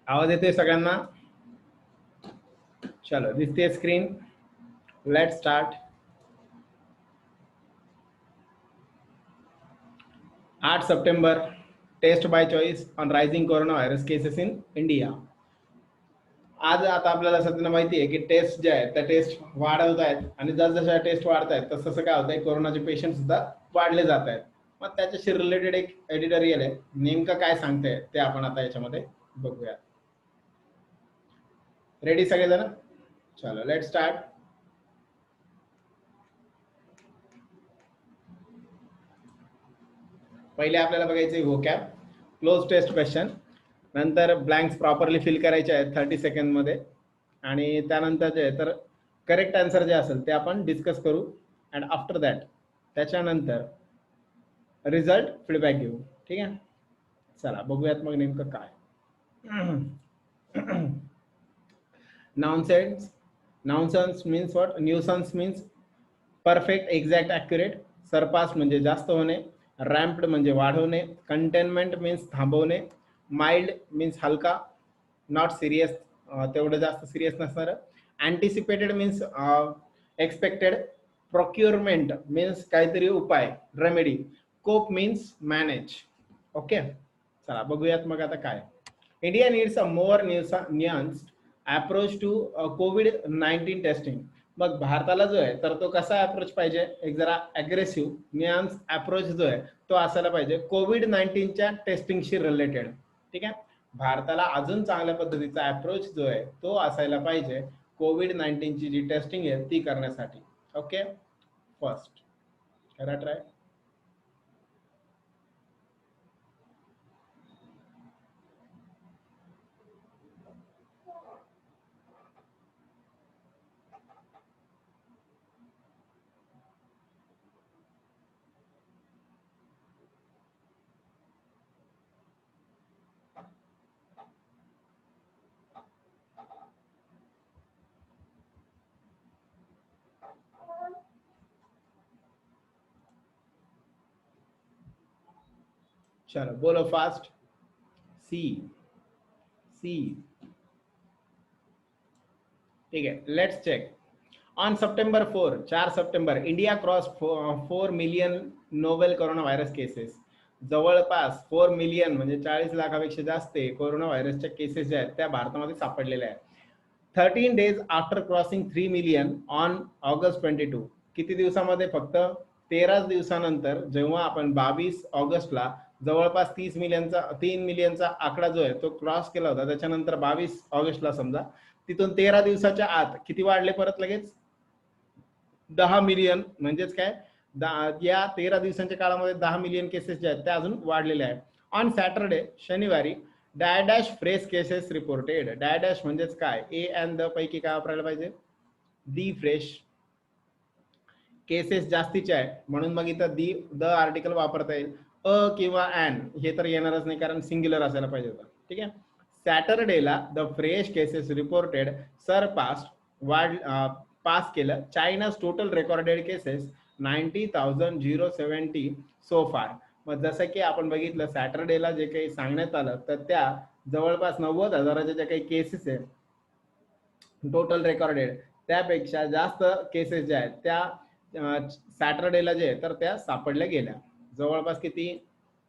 आवाज येतोय सगळ्यांना? चलो, दिसते screen. Let start. 8 September, test by choice on rising corona virus cases in India. आज आता आपल्याला सध्या माहिती आहे की टेस्ट जे आहेत त्या टेस्ट वाढवत आहेत आणि जसजशा टेस्ट वाढत आहेत तसं काय होत आहे, कोरोनाचे पेशंट सुद्धा वाढले जात आहेत. मग त्याच्याशी रिलेटेड एक एडिटोरियल आहे, नेमकं काय सांगते ते आपण आता याच्यामध्ये बघूया. रेडी सगळेजण? चलो लेट स्टार्ट. पहिले आपल्याला बघायचे व्होकॅब, क्लोज टेस्ट क्वेश्चन, नंतर ब्लँक्स प्रॉपरली फिल करायचे आहेत 30 सेकंडमध्ये, आणि त्यानंतर जे तर करेक्ट आन्सर जे असेल ते आपण डिस्कस करू. अँड आफ्टर दॅट त्याच्यानंतर रिझल्ट फीडबॅक घेऊ. ठीक आहे, चला बघूयात मग नेमकं काय. Nonsense. Nonsense means what? Nuance means perfect, exact, accurate. Surpass म्हणजे जास्त होणे. रॅम्प्ड म्हणजे वाढवणे. कंटेनमेंट मीन्स थांबवणे. माइल्ड मीन्स हलका, नॉट सिरियस, तेवढं जास्त सिरियस नसणारं. Anticipated means expected. Procurement means काहीतरी उपाय, remedy. Cope means manage. Okay, चला बघूयात मग आता काय. India needs a more nuanced approach to covid testing. मग भारताला जो आहे तर तो कसा अप्रोच पाहिजे? एक जरा अग्रेसिव्ह न्यूअन्स अप्रोच जो आहे तो असायला पाहिजे कोविड-19च्या टेस्टिंगशी रिलेटेड. ठीक आहे, भारताला अजून चांगल्या पद्धतीचा अप्रोच जो आहे तो असायला पाहिजे कोविड-19ची जी टेस्टिंग आहे ती करण्यासाठी. ओके, फर्स्ट करा ट्राय. चलो बोलो फास्ट. सी. सी. ठीक आहे, let's check. On September 4, 4 September, India cross 4 million novel corona virus cases. जवळपास 4 मिलियन म्हणजे 40 लाखापेक्षा जास्त कोरोना व्हायरसच्या केसेस ज्या आहेत त्या भारतामध्ये सापडलेल्या आहेत. 13 days after crossing 3 million on August 22. किती दिवसामध्ये? फक्त 13 दिवसानंतर, जेव्हा आपण 22 ऑगस्टला जवळपास 3 मिलियनचा आकडा जो आहे तो क्रॉस केला होता, त्याच्यानंतर 22 ऑगस्टला समजा तिथून 13 दिवसाच्या आत किती वाढले परत लगेच? 10 मिलियन. म्हणजेच काय, या 13 दिवसांच्या काळामध्ये 10 मिलियन केसेस जे आहेत त्या अजून वाढलेल्या आहेत. ऑन सॅटरडे, शनिवारी, dash fresh cases reported. Dash म्हणजेच काय? ए अँड द पैकी काय वापरायला पाहिजे? दी फ्रेश. केसेस जास्तीचे आहे म्हणून मग इथं द आर्टिकल वापरता येईल. अ किंवा अँड हे तर येणारच नाही कारण सिंग्युलर असायला पाहिजे होतं. ठीक आहे, सॅटरडेला द फ्रेश केसेस रिपोर्टेड वाढ पास केलं चायनाज टोटल रेकॉर्डेड केसेस 90,070 सो फार. मग जसं की आपण बघितलं सॅटरडेला जे काही सांगण्यात आलं तर त्या जवळपास 90,000च्या ज्या काही केसेस आहेत टोटल रेकॉर्डेड त्यापेक्षा जास्त केसेस ज्या आहेत त्या सॅटरडेला जे आहे तर त्या सापडल्या गेल्या. जवळपास किती?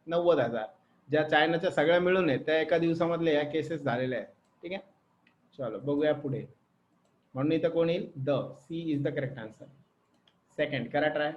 90,000. ज्या चायनाच्या सगळ्या मिळून आहेत त्या एका दिवसामधल्या या केसेस झालेल्या आहेत. ठीक आहे, चलो बघूया पुढे. म्हणून इथं कोण येईल? द. C is the correct answer. Second करा ट्राय.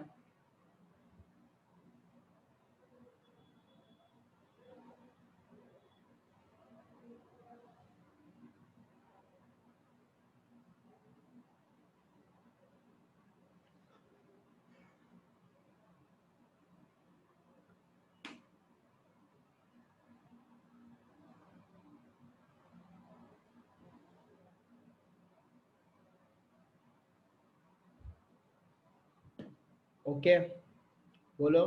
ओके, बोलो.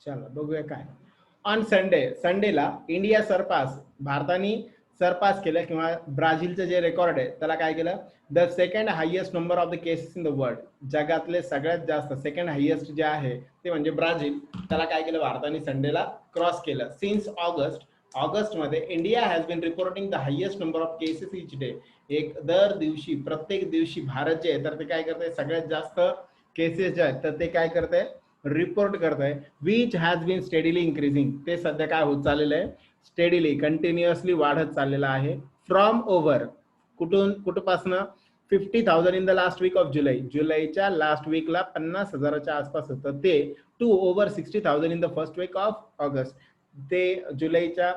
चला बघूया काय. ऑन संडेला इंडिया सरपास, भारताने सरपास केलं किंवा ब्राझीलचं जे रेकॉर्ड आहे त्याला काय केलं, the second highest number of the cases in the world, जगातले सगळ्यात जास्त सेकंड हायेस्ट जे आहे ते म्हणजे ब्राझील, त्याला काय केलं भारताने संडेला क्रॉस केलं. सिन्स ऑगस्टमध्ये India has been reporting the highest number of cases each day. एक दर दिवशी प्रत्येक दिवशी भारत जे आहे तर ते काय करते, सगळ्यात जास्त केसेस जे आहेत तर ते काय करते, रिपोर्ट करत आहे. Which has been steadily increasing, ते सध्या काय होत चाललेलं आहे, स्टेडिली कंटिन्युअसली वाढत चाललेलं आहे. फ्रॉम ओव्हर कुठपासनं 50,000 in the last week of जुलैच्या लास्ट वीकला 50,000च्या आसपास होतं ते, to over 60,000 in the first week of August. ते जुलैच्या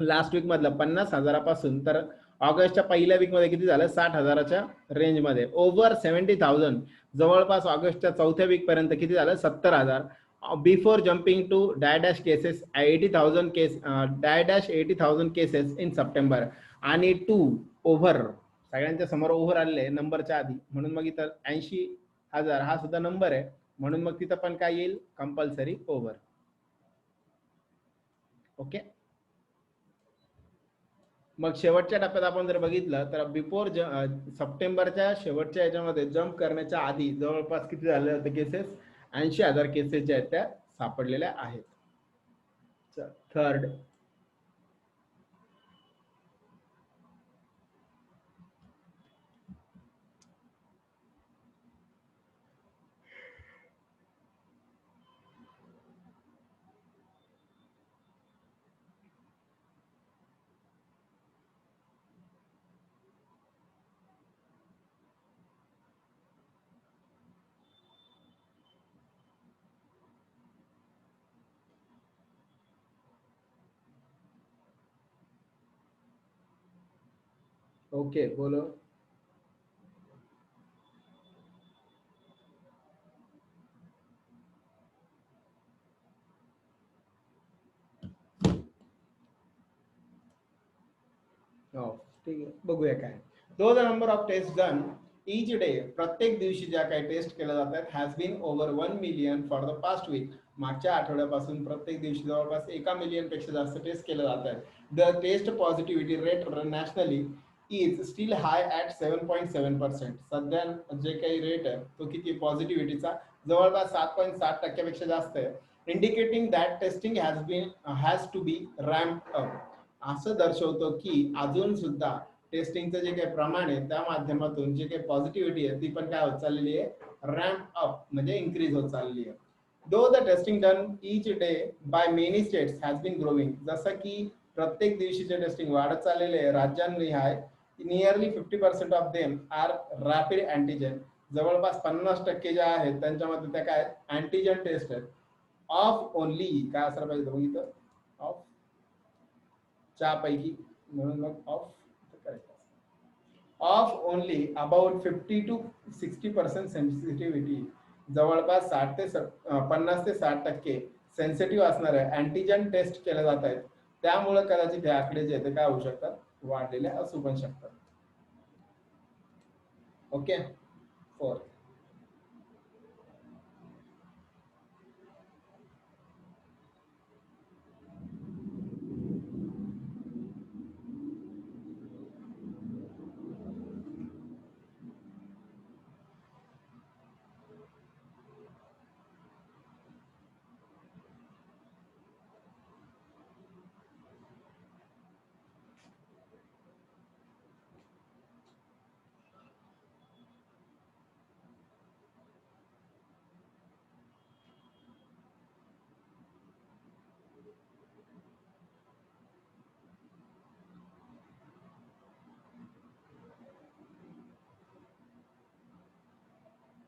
लास्ट वीक मधलं 50,000पासून तर ऑगस्टच्या पहिल्या वीक मध्ये किती झालं, 60,000च्या रेंजमध्ये. ओव्हर 70,000 जवळपास ऑगस्टच्या चौथ्या वीक पर्यंत किती झालं, 70,000. Before jumping to dash cases 80,000 cases in September. आणि टू ओव्हर, सगळ्यांच्या समोर ओव्हर आलेले नंबरच्या आधी, म्हणून मग इथं 80,000 हा सुद्धा नंबर आहे, म्हणून मग तिथं पण काय येईल, कंपल्सरी ओव्हर. ओके. मग शेवटच्या टप्प्यात आपण जर बघितलं तर बिफोर सप्टेंबरच्या शेवटच्या याच्यामध्ये जम्प करण्याच्या आधी जवळपास किती झाले होते केसेस, 80,000 केसेस ज्या आहेत त्या सापडलेल्या आहेत. थर्ड, ओके बोलो. ठीक आहे, बघूया काय. Though the number of test done each day, प्रत्येक दिवशी ज्या काही टेस्ट केल्या जातात, has been over 1 million for the past week. मागच्या आठवड्यापासून प्रत्येक दिवशी जवळपास 1 मिलियन पेक्षा जास्त टेस्ट केल्या जात आहेत. The test positivity rate nationally is still high at 7.7%. सध्या जे काही रेट आहे तो किती, पॉझिटिव्हिटीचा जवळपास 7.7% जास्त आहे. Indicating that testing has to be ramp up, असं दर्शवतो की अजून सुद्धा टेस्टिंगचं जे काही प्रमाण आहे त्या माध्यमातून जे काही पॉझिटिव्हिटी आहे ती पण काय होत चाललेली आहे, रॅम्प अप म्हणजे इन्क्रीज होत चाललेली आहे. Though the testing done each day by many states has been growing, जसं की प्रत्येक दिवशीचे टेस्टिंग वाढत चाललेले आहे राज्यांनिहाय. Nearly 50% of them are rapid antigen, जवळपास 50% ज्या आहेत त्यांच्यामध्ये त्या काय अँटीजन टेस्ट आहेत. ऑफ ओनली काय असलं पाहिजे बघितलं, ऑफ च्या पैकी, म्हणून मग of only about 50 to 60% sensitivity, जवळपास 50 ते 60% सेन्सिटिव्ह असणारे अँटीजन टेस्ट केले जात आहेत. त्यामुळे कदाचित हे आकडे जे ते काय होऊ शकतात, वाढलेले असू पण शकतात. ओके. 4,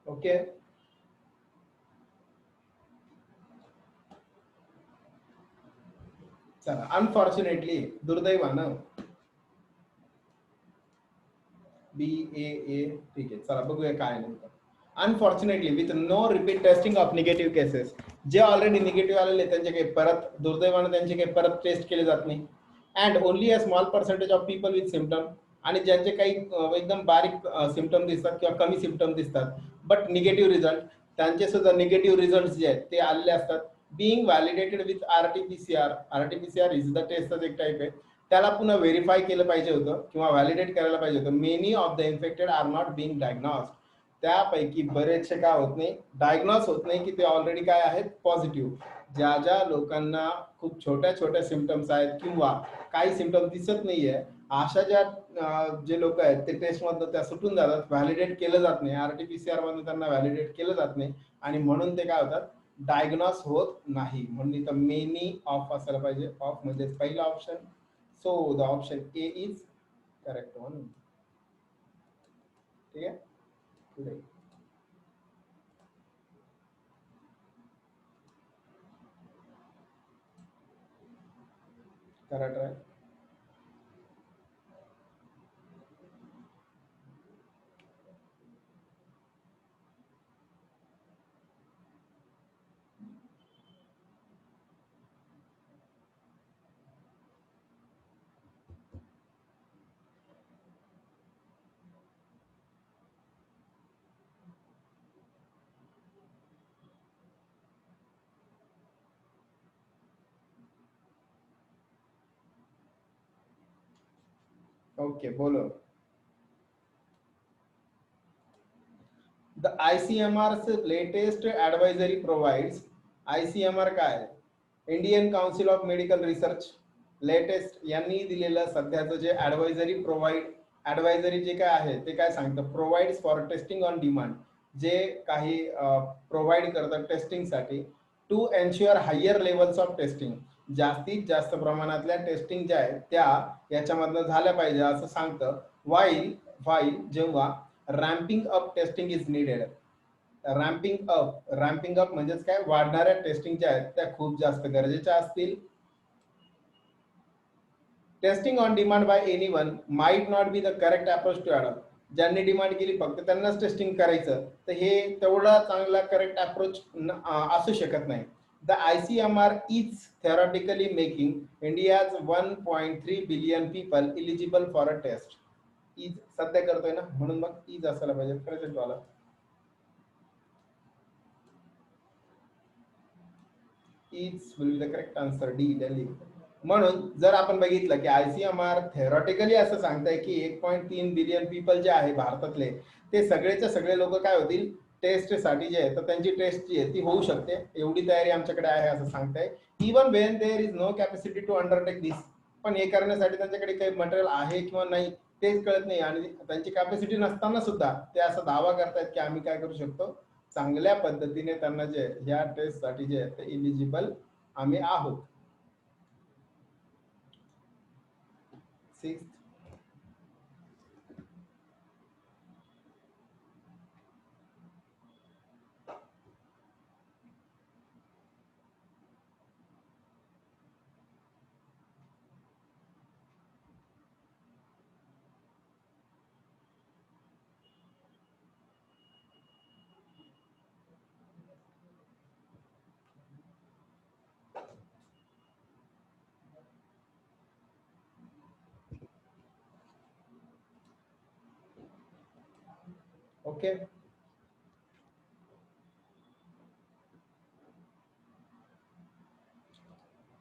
ओके. चला, अनफॉर्च्युनेटली, दुर्दैवानं BAA, ठीक आहे. चला बघूया काय नंतर. Unfortunately with no repeat testing of negative cases, जे ऑलरेडी निगेटिव्ह आलेले त्यांचे काही परत दुर्दैवानं त्यांचे काही परत टेस्ट केले जात नाही. And only a small percentage of people with symptom, आणि ज्यांचे काही एकदम बारीक सिम्पटम दिसतात किंवा कमी सिम्पटम दिसतात बट निगेटिव्ह रिझल्ट, त्यांचे सुद्धा निगेटिव्ह रिझल्ट जे आहेत ते आलेले असतात. being validated with RT-PCR. RT-PCR is the टेस्टच एक टाईप आहे, त्याला पुन्हा व्हेरीफाय केलं पाहिजे होतं किंवा व्हॅलिडेट करायला पाहिजे होतं. Many of the infected are not being diagnosed. त्यापैकी बरेचसे काय होत नाही, डायग्नोस होत नाही की ते ऑलरेडी काय आहेत पॉझिटिव्ह. ज्या ज्या लोकांना खूप छोट्या छोट्या सिम्पटम्स आहेत किंवा काही सिम्पटम दिसत नाहीये, अशा ज्या जे लोक आहेत ते टेस्ट मधनं त्या सुटून जातात, व्हॅलिडेट केलं जात नाही, RT-PCR मधून त्यांना व्हॅलिडेट केलं जात नाही आणि म्हणून ते काय होतात, डायग्नोस होत नाही. म्हणून इथं मेनी ऑफ असायला पाहिजे. ऑफ म्हणजे पहिला option. So the option A is correct one. ठीक आहे, पुढे करा ट्राय. ओके बोलो. The ICMR's latest advisory provides. ICMR काय आहे? Indian council of medical research. Latest यांनी दिलेलं सध्याचं जे ॲडवायझरी जे काय आहे ते काय सांगतं, provides for testing on demand. जे काही प्रोव्हाइड करतात टेस्टिंगसाठी, to ensure higher levels of testing. जास्तीत जास्त प्रमाणातल्या टेस्टिंग ज्या आहेत त्या याच्यामधनं झाल्या पाहिजे असं सांगतं. वाईल जेव्हा ramping up testing is needed. Ramping up म्हणजेच काय, वाढणाऱ्या टेस्टिंग ज्या आहेत त्या खूप जास्त गरजेच्या असतील. Testing on demand by anyone might not be the correct approach to adopt. ज्यांनी डिमांड केली फक्त त्यांनाच टेस्टिंग करायचं, तर हे तेवढा चांगला करेक्ट अप्रोच असू शकत नाही. The ICMR is theoretically making India's 1.3 billion people eligible for a test. Is सध्या करतोय ना, म्हणून मग इज असायला पाहिजे प्रेझेंट वाला. Is will be the correct answer, D Delhi. म्हणून जर आपण बघितलं की ICMR थेरॉटिकली असं सांगताय की 1.3 बिलियन पीपल जे आहे भारतातले, ते सगळेच्या सगळे लोक काय होतील टेस्टसाठी जे आहे, तर त्यांची टेस्ट जी आहे ती होऊ शकते, एवढी तयारी आमच्याकडे आहे असं सांगताय. Even when there is no capacity to undertake this. पण हे करण्यासाठी त्यांच्याकडे काही मटेरियल आहे किंवा नाही तेच कळत नाही, आणि त्यांची कॅपॅसिटी नसताना सुद्धा ते असा दावा करतायत की आम्ही काय करू शकतो, चांगल्या पद्धतीने त्यांना जे ह्या टेस्टसाठी जे आहे ते इलिजिबल आम्ही आहोत. Sixth. Okay,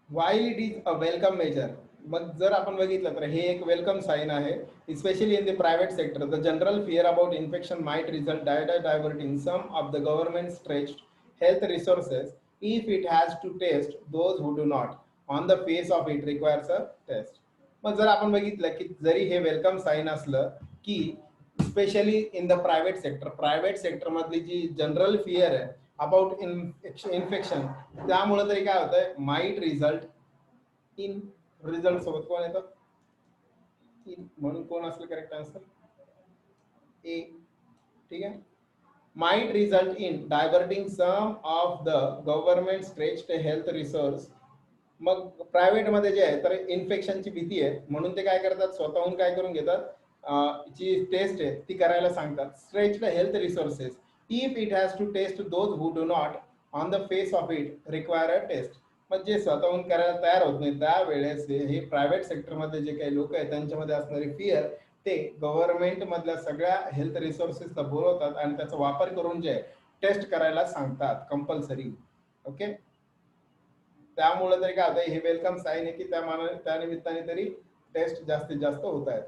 while it is a welcome measure. मग जर आपण बघितलं तर हे एक वेलकम साईन आहे, specially in the private sector. The general fear about infection might result diverting some of the government stretched health resources if it has to test those who do not on the face of it requires a test. मग जर आपण बघितलं की जरी हे welcome sine असलं की specially in the private sector मधली जी जनरल फिअर आहे अबाउट इन्फेक्शन, त्यामुळे तरी काय होतंय, माइट रिझल्ट इन. रिझल्ट सोबत कोण येतं, इन, म्हणून कोण असलं करेक्ट आन्सर, ए. ठीक आहे, might result in diverting some of the government stretched health resource. मग प्रायव्हेट मध्ये जे आहे तर इन्फेक्शनची भीती आहे म्हणून ते काय करतात, स्वतःहून काय करून घेतात, जी टेस्ट आहे ती करायला सांगतात. Stretched health resources if it has to test those who do not on the face of it require a test. मग जे स्वतःहून करायला तयार होत नाही त्यावेळेस हे प्रायव्हेट सेक्टरमध्ये जे काही लोक आहेत त्यांच्यामध्ये असणारी फिअर, ते गव्हर्नमेंट मधल्या सगळ्या हेल्थ रिसोर्सेसला बोलवतात आणि त्याचा वापर करून जे टेस्ट करायला सांगतात कंपल्सरी. ओके, त्यामुळे तरी काय होतं, हे वेलकम साईन आहे की त्या निमित्ताने तरी टेस्ट जास्तीत जास्त होत आहेत.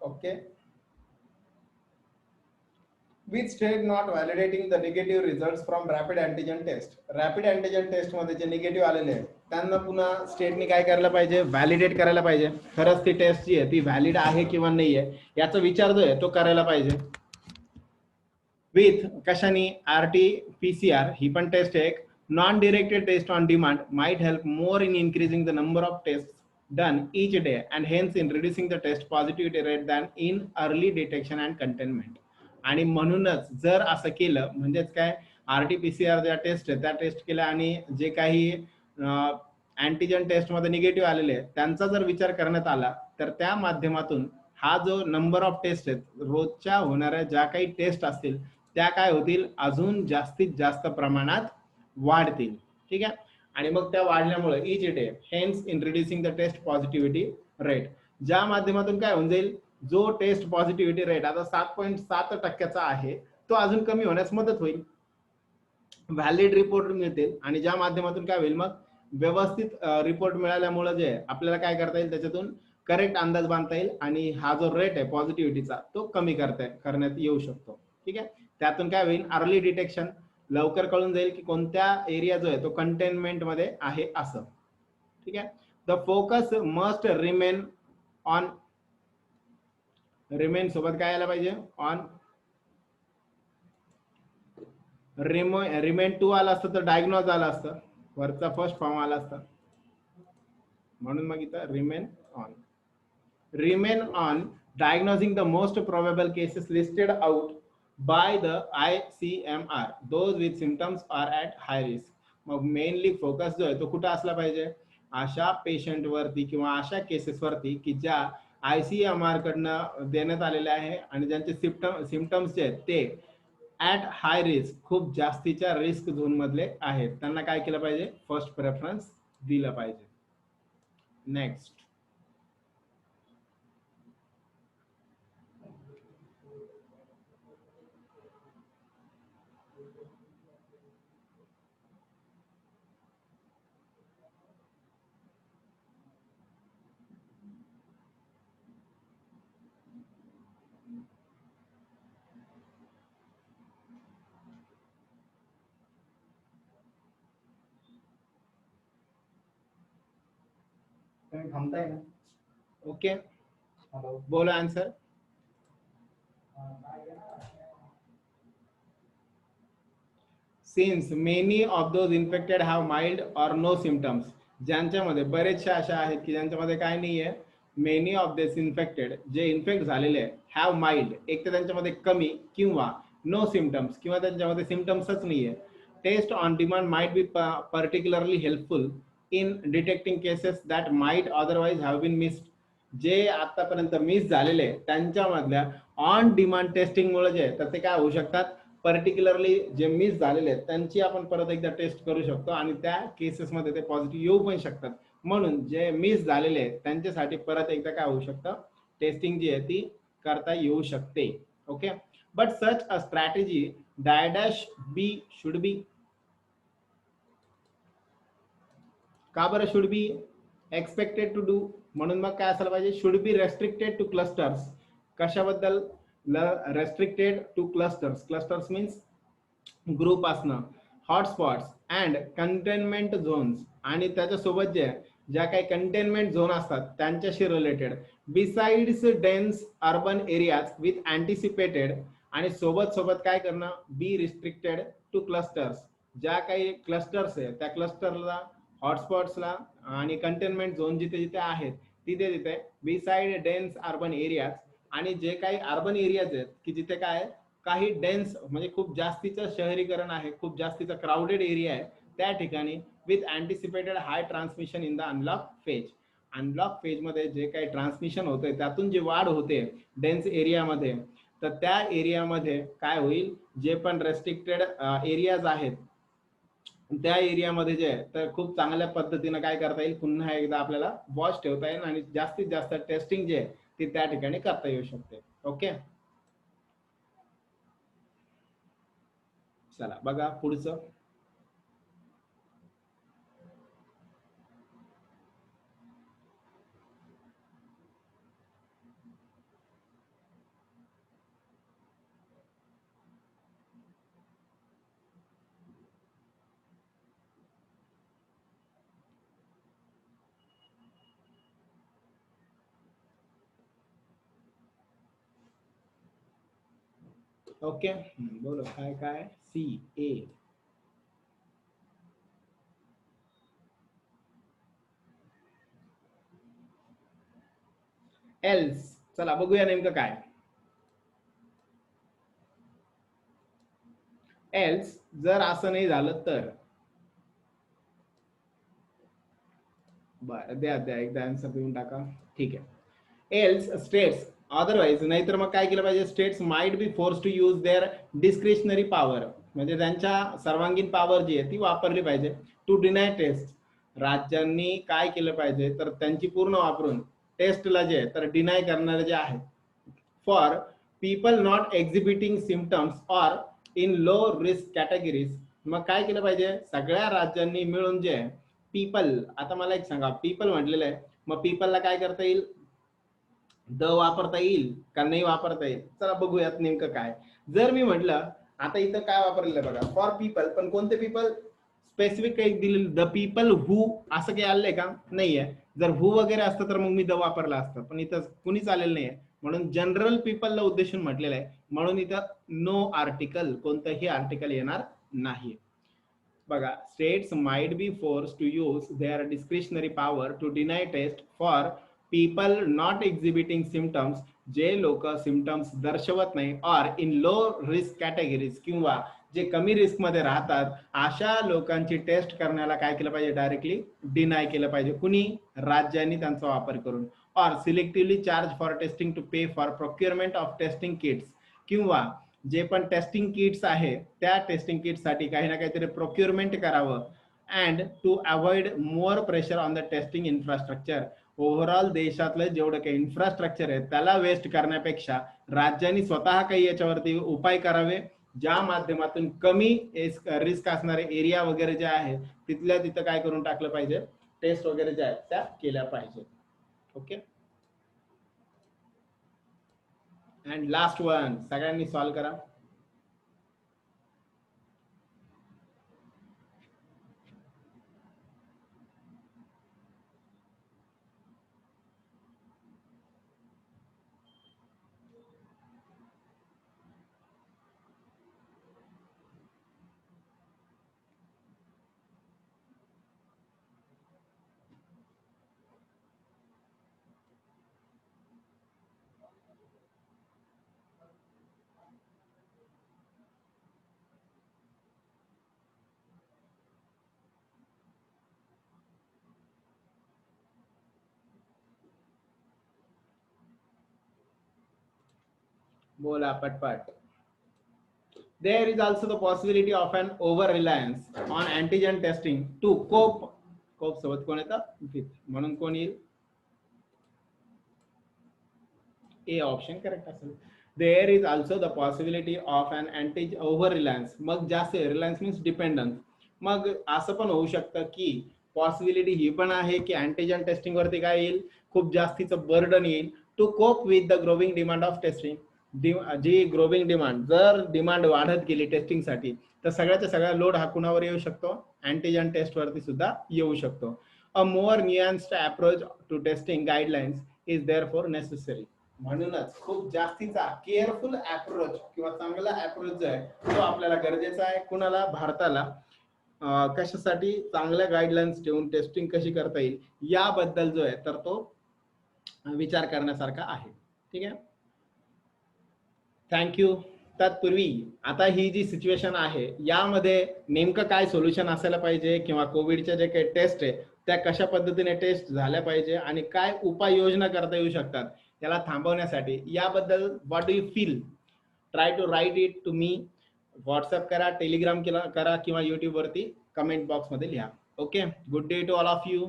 Okay. Which state not validating the negative results from rapid antigen test? Rapid antigen test मध्ये जे निगेटिव्ह आलेले आहेत त्यांना पुन्हा स्टेटने काय करायला पाहिजे, व्हॅलिडेट करायला पाहिजे. खरंच ती टेस्ट जी आहे ती व्हॅलिड आहे किंवा नाही आहे याचा विचार जो आहे तो करायला पाहिजे. विथ कशानी, RT-PCR ही पण टेस्ट आहे. Non directed test on demand might help more in increasing the number of tests done each day and hence in reducing the test positivity rate than in early detection and containment. आणि म्हणूनच जर असं केलं म्हणजेच काय, RT-PCR ज्या taste आहे त्या टेस्ट केल्या आणि जे काही अँटीजन टेस्ट मध्ये निगेटिव्ह आलेले आहेत त्यांचा जर विचार करण्यात आला तर त्या माध्यमातून हा जो नंबर ऑफ टेस्ट आहेत रोजच्या होणाऱ्या ज्या काही टेस्ट असतील त्या काय होतील, अजून जास्तीत जास्त प्रमाणात वाढतील. ठीक आहे. आणि मग त्या वाढल्यामुळे each day hence in reducing the test positivity rate, ज्या माध्यमातून काय होऊन जाईल, जो टेस्ट पॉझिटिव्हिटी रेट आता 7.7% आहे तो अजून कमी होण्यास मदत होईल. व्हॅलिड रिपोर्ट मिळतील आणि ज्या माध्यमातून काय होईल, मग व्यवस्थित रिपोर्ट मिळाल्यामुळे जे आपल्याला काय करता येईल, त्याच्यातून करेक्ट अंदाज बांधता येईल आणि हा जो रेट आहे पॉझिटिव्हिटीचा तो कमी करण्यात येऊ शकतो. ठीक आहे. त्यातून काय होईल, अर्ली डिटेक्शन, लवकर कळून जाईल की कोणत्या एरिया जो आहे तो कंटेनमेंट मध्ये आहे असं. ठीक आहे. द फोकस मस्ट रिमेन सोबत काय यायला पाहिजे, ऑन रिमेन टू आला असतं तर डायग्नोज आला असतं, वरचा फर्स्ट फॉर्म आला असता, म्हणून मग इथं remain on diagnosing the most probable cases listed out by the ICMR. Those with symptoms are at high risk. मग मेनली फोकस जो आहे तो कुठं असला पाहिजे, अशा पेशंट वरती किंवा अशा केसेस वरती की ज्या ICMR कडनं देण्यात आलेले आहे आणि ज्यांचे सिम्पटम्स जे आहेत ते ऍट हाय रिस्क, खूप जास्तीच्या रिस्क झोन मधले आहेत, त्यांना काय केलं पाहिजे, फर्स्ट प्रेफरन्स दिलं पाहिजे. नेक्स्ट, थांबताय ना. ओके, बोला answer. Since many of those infected have mild or no symptoms, ज्यांच्यामध्ये बरेचशा अशा आहेत की ज्यांच्यामध्ये काय नाहीये, मेनी ऑफ दिस इन्फेक्टेड, जे इन्फेक्ट झालेले हॅव माइल्ड, एक तर त्यांच्यामध्ये कमी किंवा नो सिम्पटम्स किंवा त्यांच्यामध्ये सिम्पटम्सच नाहीये. Test on demand might be particularly helpful in detecting cases that might otherwise have been missed. जे आतापर्यंत मिस झालेले त्यांच्यामधल्या ऑन डिमांड टेस्टिंग मुळे जे तर ते काय होऊ शकतात, पर्टिक्युलरली जे मिस झालेले आहेत त्यांची आपण परत एकदा टेस्ट करू शकतो आणि त्या केसेसमध्ये ते पॉझिटिव्ह येऊ पण शकतात. म्हणून जे मिस झालेले आहेत त्यांच्यासाठी परत एकदा काय होऊ शकतं, टेस्टिंग जी आहे ती करता येऊ शकते. Okay. But such a strategy dash B should be, का बरं should be expected to do, म्हणून मग काय असायला पाहिजे, should be restricted to clusters. कशाबद्दल, restricted to clusters. Clusters means group असणं, हॉटस्पॉट्स अँड कंटेनमेंट झोन्स, आणि त्याच्यासोबत जे ज्या काही कंटेनमेंट झोन असतात त्यांच्याशी related, besides dense urban areas with anticipated, आणि सोबत सोबत काय करणं, बी रिस्ट्रिक्टेड टू क्लस्टर्स. ज्या काही क्लस्टर्स आहे त्या क्लस्टरला, हॉटस्पॉट्सला आणि कंटेनमेंट झोन जिथे जिथे आहेत तिथे तिथे बिसाइड डेन्स अर्बन एरियाज, आणि जे काही अर्बन एरियाज आहेत की जिथे काय काही डेन्स म्हणजे खूप जास्तीचं शहरीकरण आहे, खूप जास्तीचा क्राउडेड एरिया आहे, त्या ठिकाणी with anticipated high transmission in the unlock phase. Unlock फेजमध्ये जे काही ट्रान्समिशन होतंय त्यातून जी वाढ होते डेन्स एरियामध्ये, तर त्या एरियामध्ये काय होईल, जे पण रेस्ट्रिक्टेड एरियाज आहेत त्या एरियामध्ये जे आहे तर खूप चांगल्या पद्धतीनं काय करता येईल, पुन्हा एकदा आपल्याला वॉच ठेवता येईल आणि जास्तीत जास्त टेस्टिंग जे आहे ती त्या ठिकाणी करता येऊ शकते. ओके, चला बघा पुढचं. ओके, बोलो काय काय. सी ए एल्स, चला बघूया नेमकं काय. एल्स जर असं नाही झालं तर, बरं द्या द्या एकदा आन्सर देऊन टाका. ठीक आहे, एल्स स्टेट्स अदरवाइज, नाहीतर मग काय केलं पाहिजे, states might be force to use their discretionary power, म्हणजे त्यांच्या सर्वांगीण पॉवर जी आहे ती वापरली पाहिजे टू डिनाय टेस्ट. राज्यांनी काय केलं पाहिजे तर त्यांची पूर्ण वापरून टेस्टला जे आहे तर डिनाय करणारे जे आहे for people not exhibiting symptoms or in low risk categories. मग काय केलं पाहिजे, सगळ्या राज्यांनी मिळून जे आहे पीपल, आता मला एक सांगा पीपल म्हटलेलं आहे, मग पीपलला काय करता येईल, द वापरता येईल का नाही वापरता येईल, चला बघूयात नेमकं काय. जर मी म्हटलं, आता इथं काय वापरलेलं बघा, फॉर पीपल, पण कोणते पीपल, स्पेसिफिक काही दिलेलं, द पीपल हू असं काही आलंय का, नाहीये. जर हू वगैरे असतं तर मग मी द वापरला असतं, पण इथं कुणीच आलेलं नाहीये, म्हणून जनरल पीपलला उद्देशून म्हटलेलं आहे, म्हणून इथं नो आर्टिकल, कोणतंही आर्टिकल येणार नाही. बघा, states might be force to use their discretionary power to deny test for people not exhibiting symptoms, जे लोक सिम्पटम्स दर्शवत नाही, or in low risk categories, किंवा जे कमी रिस्क मध्ये राहतात अशा लोकांची टेस्ट करण्याला काय केलं पाहिजे, डायरेक्टली डिनाय केलं पाहिजे. कुणी, राज्यांनी त्यांचा वापर करून. Or selectively charge for testing to pay for procurement of testing kits, किंवा जे पण टेस्टिंग किट्स आहे त्या टेस्टिंग किट्ससाठी काही ना काहीतरी प्रोक्युअरमेंट करावं. And to avoid more pressure on the testing infrastructure, overall देशातलं जेवढं काही इन्फ्रास्ट्रक्चर आहे त्याला वेस्ट करण्यापेक्षा राज्यांनी स्वतः काही याच्यावरती उपाय करावे, ज्या माध्यमातून कमी रिस्क असणारे एरिया वगैरे जे आहे तिथल्या तिथं काय करून टाकलं पाहिजे, टेस्ट वगैरे ज्या आहेत त्या केल्या पाहिजे. ओके, अँड लास्ट वन, सगळ्यांनी सॉल्व्ह करा. बोला पटपट. There is also the possibility of an over reliance on antigen testing to cope सोबत कोण येतं, with, म्हणून कोण येईल, ए ऑप्शन करेक्ट असेल. There is also the possibility of an anti over reliance, मग जास्त रिलायन्स मीन्स डिपेंडन्स, मग असं पण होऊ शकतं की पॉसिबिलिटी ही पण आहे की अँटीजन टेस्टिंग वरती काय येईल, खूप जास्तीचं बर्डन येईल to cope with the growing demand of testing. जी ग्रोविंग डिमांड, जर डिमांड वाढत गेली टेस्टिंगसाठी तर सगळ्याच्या सगळ्या लोड हा कुणावर येऊ शकतो, अँटीजन टेस्ट वरती सुद्धा येऊ शकतो. A more nuanced approach to testing guidelines is there for necessary. म्हणूनच खूप जास्तीचा केअरफुल अप्रोच किंवा चांगला अप्रोच जो आहे तो आपल्याला गरजेचा आहे. कुणाला, भारताला, कशासाठी, चांगल्या गाईडलाईन्स ठेवून टेस्टिंग कशी करता येईल याबद्दल जो आहे तर तो विचार करण्यासारखा आहे. ठीक आहे, थँक्यू. तत्पूर्वी आता ही जी सिच्युएशन आहे यामध्ये नेमकं काय सोल्युशन असायला पाहिजे किंवा कोविडच्या जे काही टेस्ट आहे त्या कशा पद्धतीने टेस्ट झाल्या पाहिजे आणि काय उपाययोजना करता येऊ शकतात याला थांबवण्यासाठी, याबद्दल what do you feel, try to write it to me. WhatsApp करा, टेलिग्राम करा किंवा युट्यूब वरती कमेंट बॉक्स मध्ये लिहा. Okay, good day to all of you.